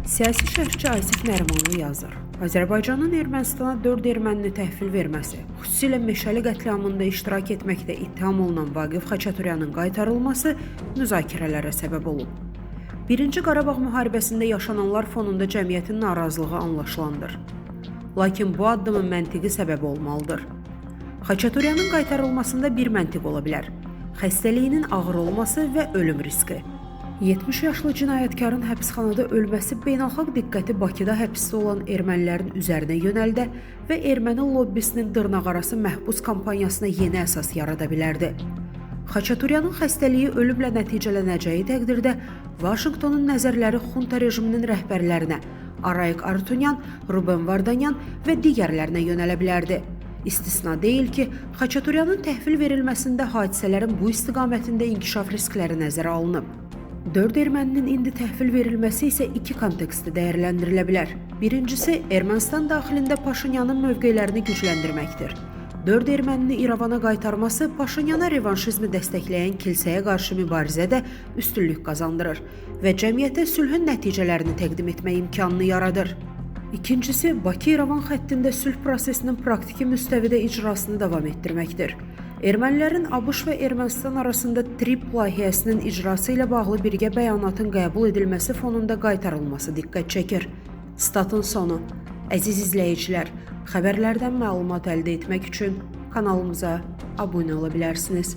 Siyasi şərhçi Asif Nərimanlı yazır. Azərbaycanın Ermənistana 4 ermənini təhvil verməsi, xüsusilə Meşəli qətliamında iştirak etməkdə ittiham olunan Vaqif Xaçaturyanın qaytarılması müzakirələrə səbəb olub. 1-ci Qarabağ müharibəsində yaşananlar fonunda cəmiyyətin narazılığı anlaşılandır. Lakin bu addımın məntiqi səbəbi olmalıdır. Xaçaturyanın qaytarılmasında bir məntiq ola bilər: xəstəliyinin ağır olması və ölüm riski. 70 yaşlı cinayətkarın həbsxanada ölməsi beynəlxalq diqqəti Bakıda həbsdə olan ermənilərin üzərinə yönəldə və erməni lobbisinin dırnaqarası məhbus kampaniyasına yeni əsas yarada bilərdi. Xaçaturyanın xəstəliyi ölümlə nəticələnəcəyi təqdirdə Vaşinqtonun nəzərləri xunta rejiminin rəhbərlərinə Arayik Arutunyan, Ruben Vardanyan və digərlərinə yönələ bilərdi. İstisna deyil ki, Xaçaturyanın təhvil verilməsində hadisələrin bu istiqamətində inkişaf riskləri nəzərə alınıb. 4 erməninin indi təhvil verilməsi isə iki kontekstdə dəyərləndirilə bilər. Birincisi, Ermənistan daxilində Paşinyanın mövqelərini gücləndirməkdir. 4 ermənini İrəvana qaytarması Paşinyana revanşizmi dəstəkləyən kilsəyə qarşı mübarizədə üstünlük qazandırır və cəmiyyətə sülhün nəticələrini təqdim etmək imkanını yaradır. İkincisi, Bakı-İrəvan xəttində sülh prosesinin praktiki müstəvidə icrasını davam etdirməkdir. Ermənilərin ABŞ və Ermənistan arasında TRIP layihəsinin icrası ilə bağlı birgə bəyanatın qəbul edilməsi fonunda qaytarılması diqqət çəkir. Statın sonu. Əziz izləyicilər, xəbərlərdən məlumat əldə etmək üçün kanalımıza abunə ola bilərsiniz.